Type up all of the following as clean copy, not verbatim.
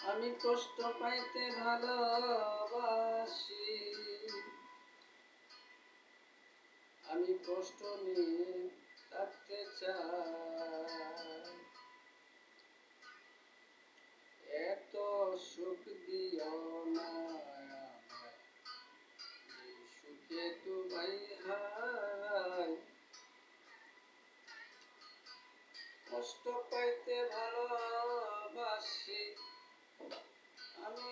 আমি কষ্ট পাইতে ভালোবাসি, আমি কষ্ট নিয়ে থাকতে চাই। এত সুখ দিও না আমায়, এই সুখে তোমায় হারাই। কষ্ট পাইতে ভালোবাসি, আমি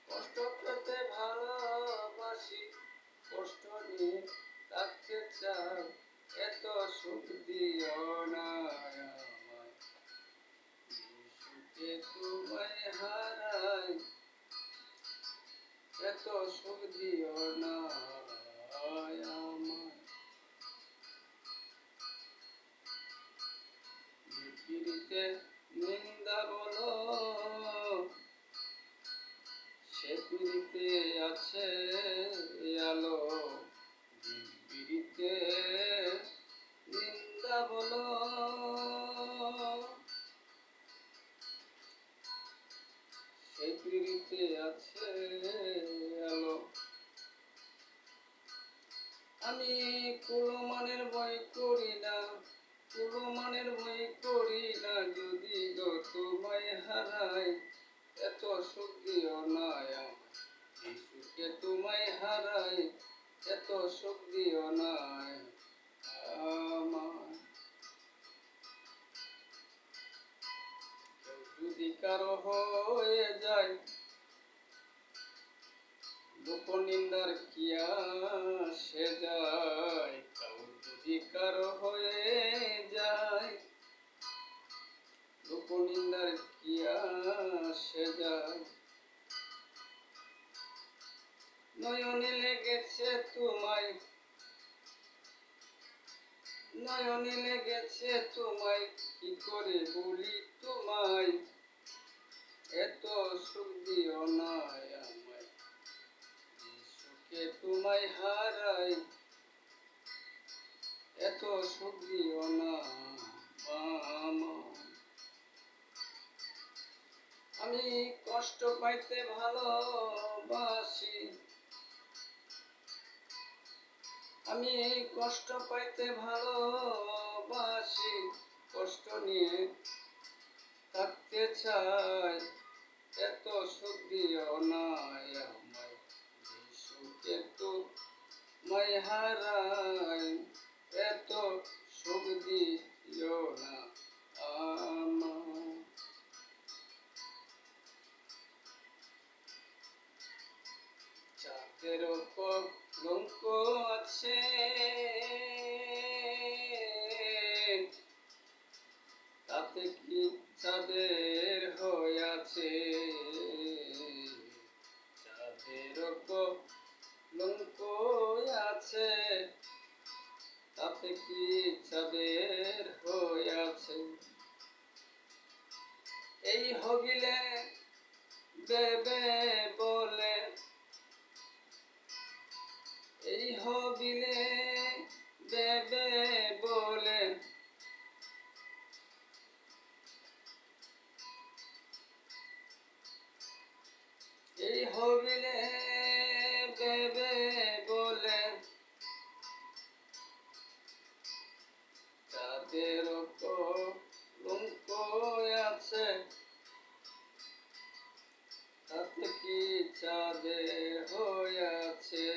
কষ্ট পেতে ভালোবাসি, কষ্ট নিয়ে থাকতে চাই। এত সুখ দিও না আমায়, সুখে তোমায় হারাই। এত সুখ দিও না আমায়। পৃথিবীতে নিন্দা বলো, সে পৃথিবীতে আছে আলো। পৃথিবীতে নিন্দা বলো, সে পৃথিবীতে আছে আলো। আমি কুলমানের ভয় করি না, কুলমানের ভয় করি না, যদি গো তোমায় হারাই। এত সুখ দিও না আমায়, এই সুখে তোমায় হারাই। এত সুখ দিও না আমায়। যদি কারো হয়ে যায় লোকনিন্দার কি আসে যায়, যদি কারো হয়ে যায় লোকনিন্দার কি আসে যায়। নয়নে লেগেছে তোমায়, নয়নে লেগেছে তোমায়, কি করে বলি তোমায়। এত সুখ দিও না আমায়, সুখে তোমায় হারাই। এত সুখ দিও না আমায়। আমি কষ্ট পাইতে ভালোবাসি, আমি কষ্ট পাইতে ভালোবাসি, কষ্ট নিয়ে থাকতে চাই। এত সুখ দিও না আমায়, সুখে তোমায় হারাই। এত সুখ দিও না আমায়। চাঁদের কলঙ্ক আছে, তাতে কি চাঁদের হইয়াছে। চাঁদের কলঙ্ক আছে, তাতে কি চাঁদের হইয়াছে। এই হবিলে দেবে বলে, এই হবিলে দেবে বলে, এই হবিলে দেবে বলে, তাদের কলঙ্ক আছে, তাতে কি চাঁদের হইয়াছে।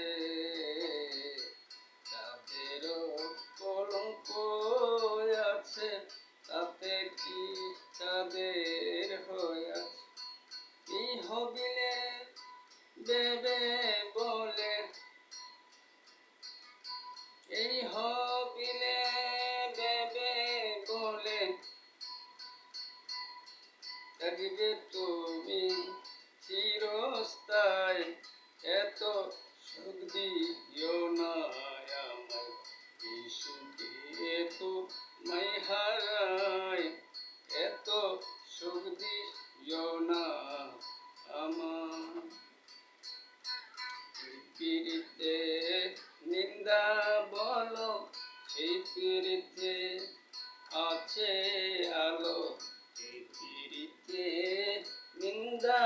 চাঁদের কলঙ্ক আছে, তাতে কি চাঁদের হইয়াছে। এই হবিলে দেবে বলে, এই হবিলে দেবে বলে, থাকবে তুমি চিরস্থায়ী। এত সুখ দিও না আমায়, এই সুখে তোমায় হারাই। এত সুখ দিও না আমায়। পৃথিবীতে নিন্দা বলো, সেই পৃথিবীতে আছে আলো। পৃথিবীতে নিন্দা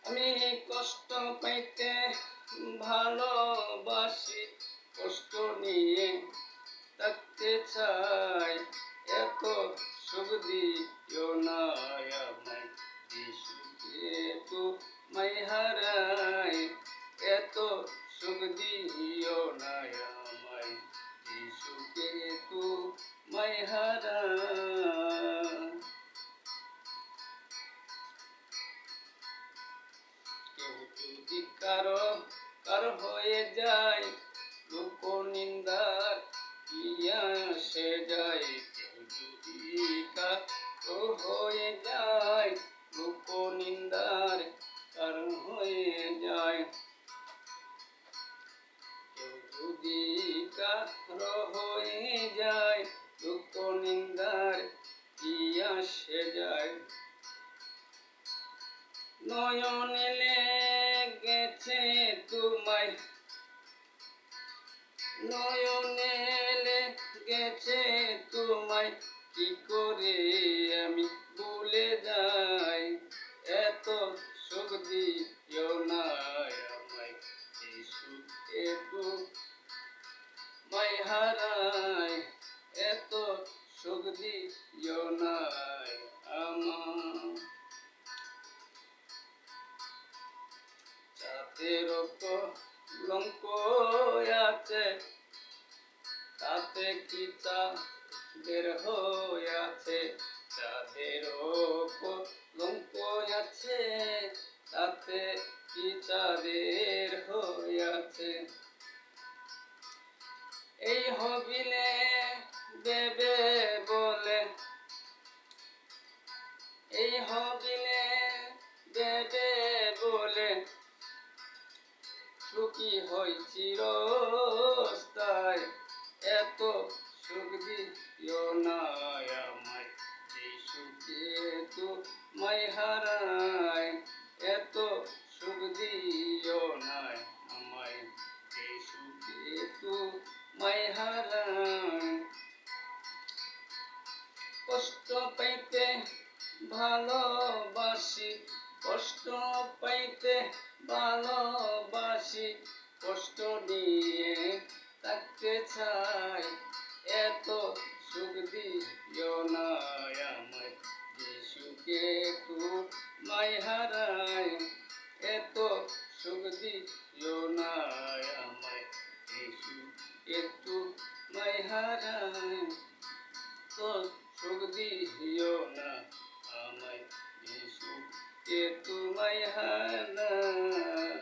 আমি কষ্ট পাইতে ভালোবাসি, কষ্ট নিয়ে থাকতে চাই, এত সুখ দিও না আমায়, যিশুকে তোমায় হারাই, এত সুখ দিও না আমায়, যিশুকে তোমায় হারাই। কেউ যদি কারো হয়ে যায়, লোক নিন্দার কি আসে যায়, কেউ যদি কারো হয়ে যায়, লোক নিন্দার কারণ হয়ে যায়, কেউ যদি কারো হয়ে যায়, লোক নিন্দার কি আসে যায়, নয়নে লেগেছে তোমায়, নয়নে লেগেছে তোমায়, কি করে আমি ভুলে যাই, এত সুখ দিও না আমায়, যিশুকে তোমায় হারাই, এত সুখ দিও না আমায়। চাঁদের কলঙ্ক আছে, তাতে কি চাঁদের হইয়াছে, চাঁদের কলঙ্ক আছে, তাতে কি চাঁদের হইয়াছে, এই হবিলে দেবে বলে, এই হবিলে দেবে বলে, সুখী হই চিরস্থায়, এত সুখ দিও না আমায়, যিশুকে তোমায় হারাই, এত সুখ দিও না আমায়, যিশুকে তোমায় হারাই। কষ্ট পাইতে ভালোবাসি, কষ্ট পাইতে ভালোবাসি, কষ্ট নিয়ে থাকতে চাই, এত সুখ দিও না আমায়, যিশুকে তোমায় হারাই, এত সুখ দিও না আমায়, যিশুকে তোমায় হারাই, তো সুখ দিও না আমায়, যিশুকে তোমায় হারাই।